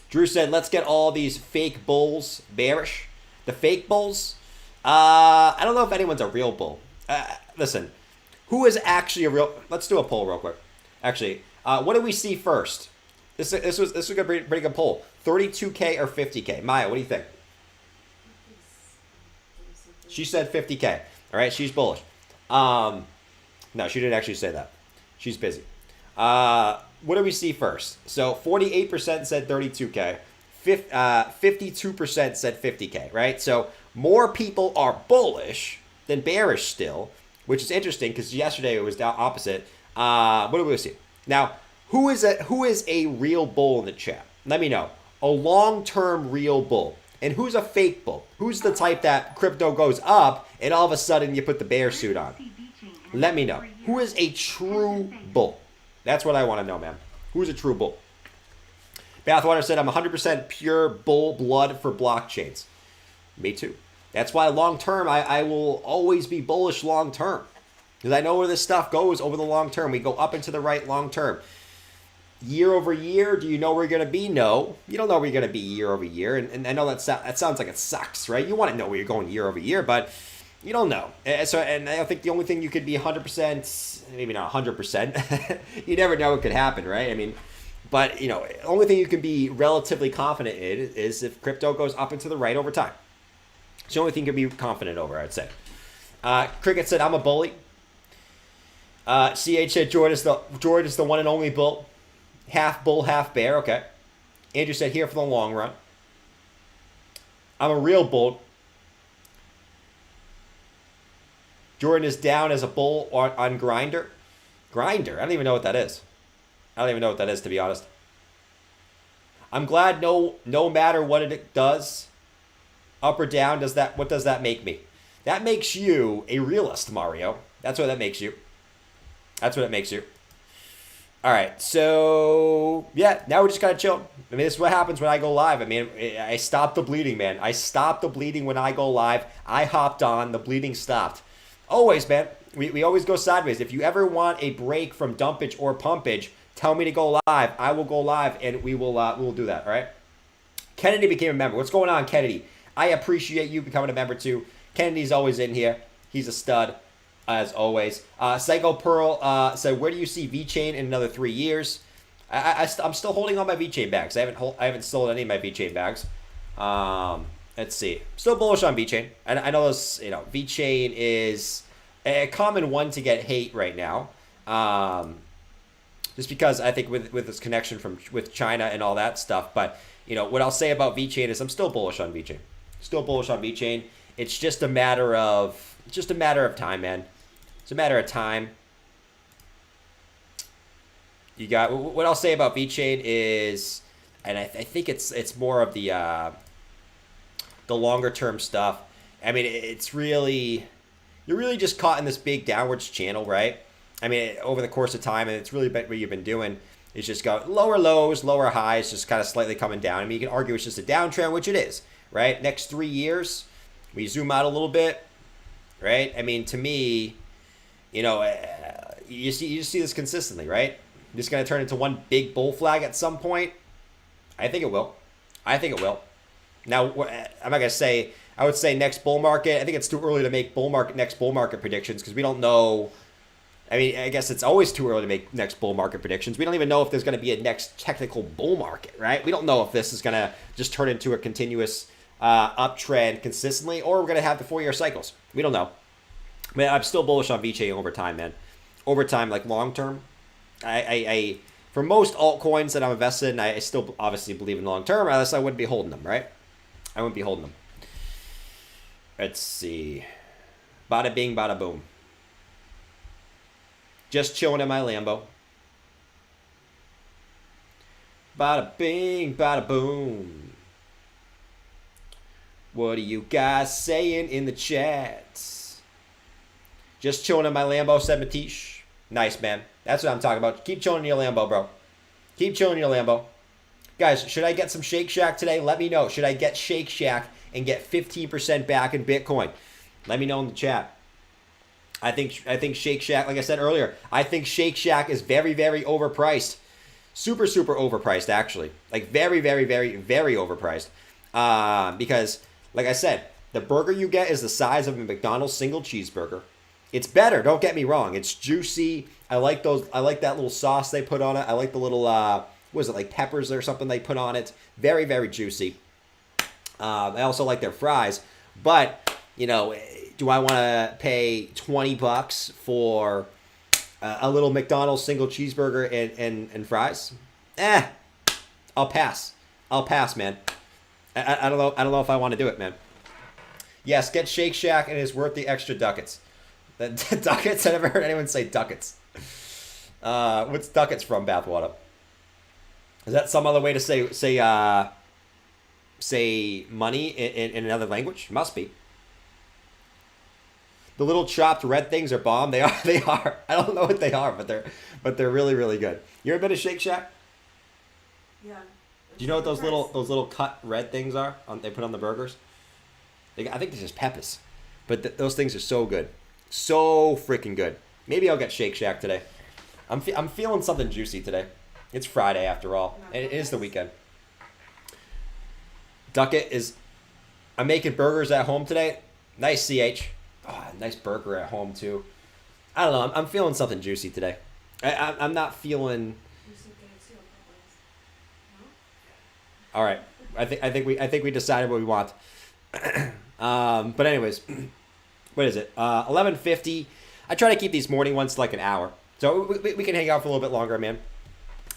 A: Drew said, let's get all these fake bulls bearish. The fake bulls, I don't know if anyone's a real bull. Listen, who is actually a real, let's do a poll real quick. Actually, what did we see first? This was a pretty good poll. 32K or 50K? Maya, what do you think? She said 50K. All right, she's bullish. No, she didn't actually say that. She's busy. What did we see first? So 48% said 32K. 52% said 50K, right? So more people are bullish than bearish still, which is interesting because yesterday it was the opposite. What do we see? Now, who is a real bull in the chat? Let me know. A long-term real bull. And who's a fake bull? Who's the type that crypto goes up and all of a sudden you put the bear suit on? Let me know. Who is a true bull? That's what I want to know, man. Who's a true bull? Bathwater said, I'm 100% pure bull blood for blockchains. Me too. That's why long-term, I will always be bullish long-term. Because I know where this stuff goes over the long term. We go up and to the right long-term. Year over year, do you know where you're going to be? No. You don't know where you're going to be year over year. And I know that sounds like it sucks, right? You want to know where you're going year over year, but you don't know. And I think the only thing you could be 100%, maybe not 100%, you never know what could happen, right? I mean, but, the only thing you can be relatively confident in is if crypto goes up and to the right over time. It's the only thing you can be confident over, I'd say. Cricket said, I'm a bully. CH said, George is the one and only bull. Half bull, half bear. Okay. Andrew said, here for the long run. I'm a real bull. Jordan is down as a bull on Grinder. Grinder? I don't even know what that is. To be honest. I'm glad no matter what it does, up or down, what does that make me? That makes you a realist, Mario. That's what that makes you. All right, so yeah, now we just gotta chill. I mean, this is what happens when I go live. I mean, I stopped the bleeding, man. I stopped the bleeding when I go live. I hopped on, the bleeding stopped. Always, man. We always go sideways. If you ever want a break from dumpage or pumpage, tell me to go live. I will go live, and we will do that. All right. Kennedy became a member. What's going on, Kennedy? I appreciate you becoming a member too. Kennedy's always in here. He's a stud, as always. Psycho Pearl said, where do you see VeChain in another 3 years? I'm still holding on my VeChain bags. I haven't sold any of my VeChain bags. Let's see. Still bullish on VeChain. I know this, VeChain is a common one to get hate right now. Just because I think with this connection with China and all that stuff. But, what I'll say about VeChain is I'm still bullish on VeChain. Still bullish on VeChain. It's just a matter of time, man. It's a matter of time. You got what I'll say about VeChain is, and I think it's more of the longer term stuff. I mean, it's really, you're really just caught in this big downwards channel, right? I mean, over the course of time, and it's really what you've been doing is just go lower lows, lower highs, just kind of slightly coming down. I mean, you can argue it's just a downtrend, which it is, right? Next 3 years, we zoom out a little bit, right? I mean, to me, you just see this consistently, right? Just going to turn into one big bull flag at some point. I think it will. Now, I'm not going to say, I would say next bull market. I think it's too early to make next bull market predictions because we don't know. I mean, I guess it's always too early to make next bull market predictions. We don't even know if there's going to be a next technical bull market, right? We don't know if this is going to just turn into a continuous uptrend consistently, or we're going to have the 4-year cycles. We don't know. Man, I'm still bullish on VeChain over time, man. Over time, like long term. I for most altcoins that I'm invested in, I still obviously believe in long term, or else I wouldn't be holding them, right? I wouldn't be holding them. Let's see. Bada bing, bada boom. Just chilling in my Lambo. Bada bing, bada boom. What are you guys saying in the chat? Just chilling in my Lambo, said Matish. Nice, man. That's what I'm talking about. Keep chilling in your Lambo, bro. Keep chilling in your Lambo. Guys, should I get some Shake Shack today? Let me know. Should I get Shake Shack and get 15% back in Bitcoin? Let me know in the chat. I think Shake Shack, like I said earlier, I think Shake Shack is very, very overpriced. Super, super overpriced, actually. Like very, very, very, very overpriced. Because, like I said, the burger you get is the size of a McDonald's single cheeseburger. It's better, don't get me wrong. It's juicy. I like that little sauce they put on it. I like the little, what is it, like peppers or something they put on it. Very, very juicy. I also like their fries. But, do I want to pay $20 for a little McDonald's single cheeseburger and fries? I'll pass. Man. I don't know if I want to do it, man. Yes, get Shake Shack and it's worth the extra ducats. Ducats? I never heard anyone say ducats. What's ducats from, Bathwater? Is that some other way to say money in another language? Must be. The little chopped red things are bomb. They are. I don't know what they are, but they're really, really good. You ever been to Shake Shack?
E: Yeah.
A: Do you know what those little cut red things are? They put on the burgers. I think they're just peppers, but those things are so good, so freaking good. Maybe I'll get Shake Shack today. I'm feeling something juicy today. It's Friday after all, and it is the weekend. Ducket is. I'm making burgers at home today. Nice, CH. Oh, nice burger at home too. I don't know. I'm feeling something juicy today. I'm not feeling. All right. I think we decided what we want. But anyways, what is it? 11:50. I try to keep these morning ones to like an hour, so we can hang out for a little bit longer, man.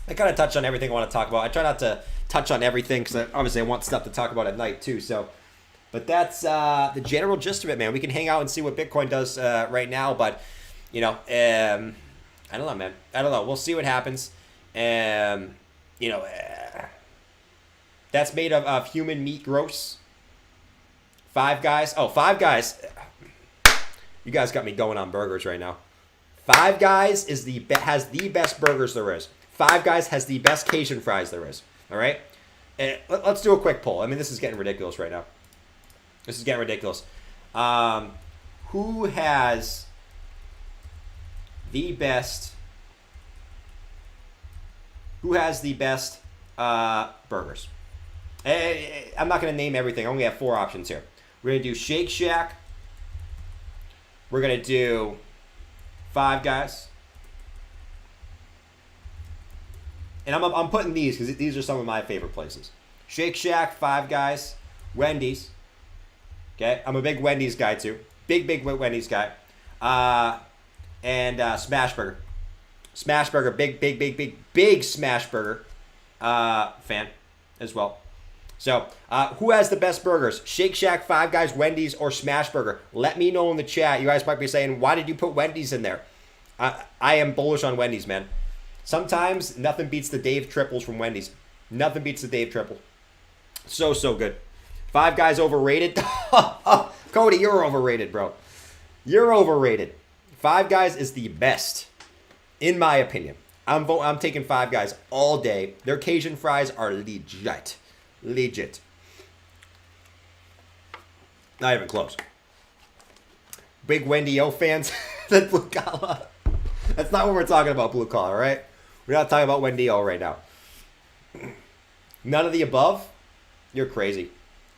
A: I kind of touch on everything I want to talk about. I try not to touch on everything because obviously I want stuff to talk about at night too. So. But that's the general gist of it, man. We can hang out and see what Bitcoin does right now. But, I don't know, man. I don't know. We'll see what happens. That's made of human meat gross. Five Guys. Oh, Five Guys. You guys got me going on burgers right now. Five Guys has the best burgers there is. Five Guys has the best Cajun fries there is. All right? Let's do a quick poll. I mean, this is getting ridiculous right now. This is getting ridiculous. Who has the best? Who has the best burgers? I'm not going to name everything. I only have 4 options here. We're going to do Shake Shack. We're going to do Five Guys. And I'm putting these because these are some of my favorite places. Shake Shack, Five Guys, Wendy's. Okay, I'm a big Wendy's guy too. Big Wendy's guy. And Smash Burger. Smash Burger, big Smash Burger fan as well. So, who has the best burgers? Shake Shack, Five Guys, Wendy's, or Smash Burger? Let me know in the chat. You guys might be saying, why did you put Wendy's in there? I am bullish on Wendy's, man. Sometimes nothing beats the Dave triples from Wendy's. Nothing beats the Dave triple. So good. Five Guys overrated? Cody, you're overrated, bro. You're overrated. Five Guys is the best, in my opinion. I'm taking Five Guys all day. Their Cajun fries are legit. Legit. Not even close. Big Wendy O fans. That blue collar. That's not what we're talking about, blue collar, right? We're not talking about Wendy O right now. None of the above? You're crazy.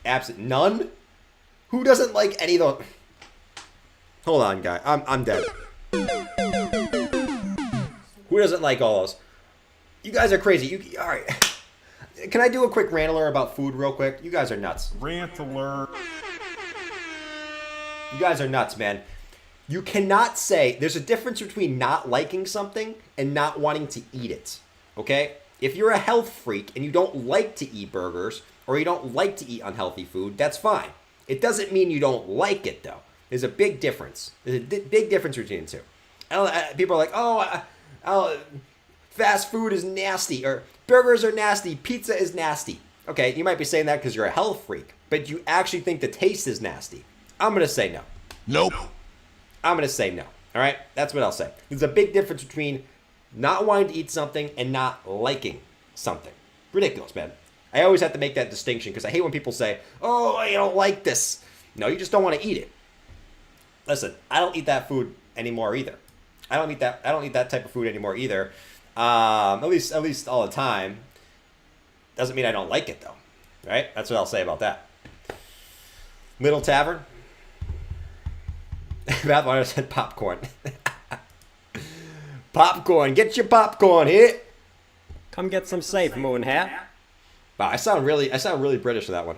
A: Absolutely none? Who doesn't like any of those? Hold on, guy. I'm dead. Who doesn't like all those? You guys are crazy. All right. Can I do a quick rant alert about food real quick? You guys are nuts.
F: Rant alert.
A: You guys are nuts, man. You cannot say there's a difference between not liking something and not wanting to eat it. Okay? If you're a health freak and you don't like to eat burgers or you don't like to eat unhealthy food, that's fine. It doesn't mean you don't like it, though. There's a big difference. There's a big difference between the two. People are like, oh, fast food is nasty, or burgers are nasty, pizza is nasty. Okay, you might be saying that because you're a health freak, but you actually think the taste is nasty. I'm going to say no.
F: Nope.
A: I'm going to say no. All right? That's what I'll say. There's a big difference between not wanting to eat something and not liking something. Ridiculous, man. I always have to make that distinction because I hate when people say, oh, I don't like this. No, you just don't want to eat it. Listen, I don't eat that food anymore either. I don't eat that type of food anymore either. At least all the time. Doesn't mean I don't like it though. Right? That's what I'll say about that. Little Tavern. Bathwater said popcorn. Popcorn. Get your popcorn here.
G: Come get some safe, Moon Hat.
A: Wow, I sound really British for that one.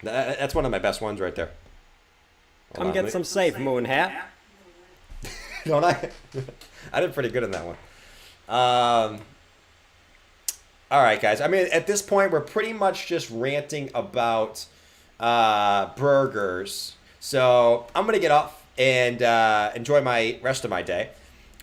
A: That's one of my best ones right there.
G: Come get some safe, Moon Hat.
A: Don't I? I did pretty good in that one. All right, guys. I mean, at this point, we're pretty much just ranting about burgers. So I'm going to get off and enjoy my rest of my day.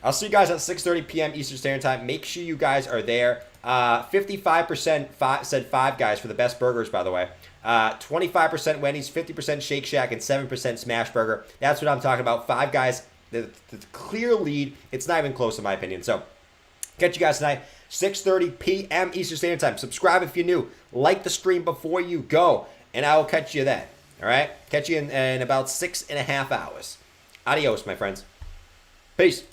A: I'll see you guys at 6:30 p.m. Eastern Standard Time. Make sure you guys are there. 55% said Five Guys for the best burgers, by the way. 25% Wendy's, 50% Shake Shack, and 7% Smash Burger. That's what I'm talking about. Five Guys, the clear lead. It's not even close in my opinion. So, catch you guys tonight, 6:30 p.m. Eastern Standard Time. Subscribe if you're new. Like the stream before you go, and I will catch you then. All right? Catch you in about 6.5 hours. Adios, my friends. Peace.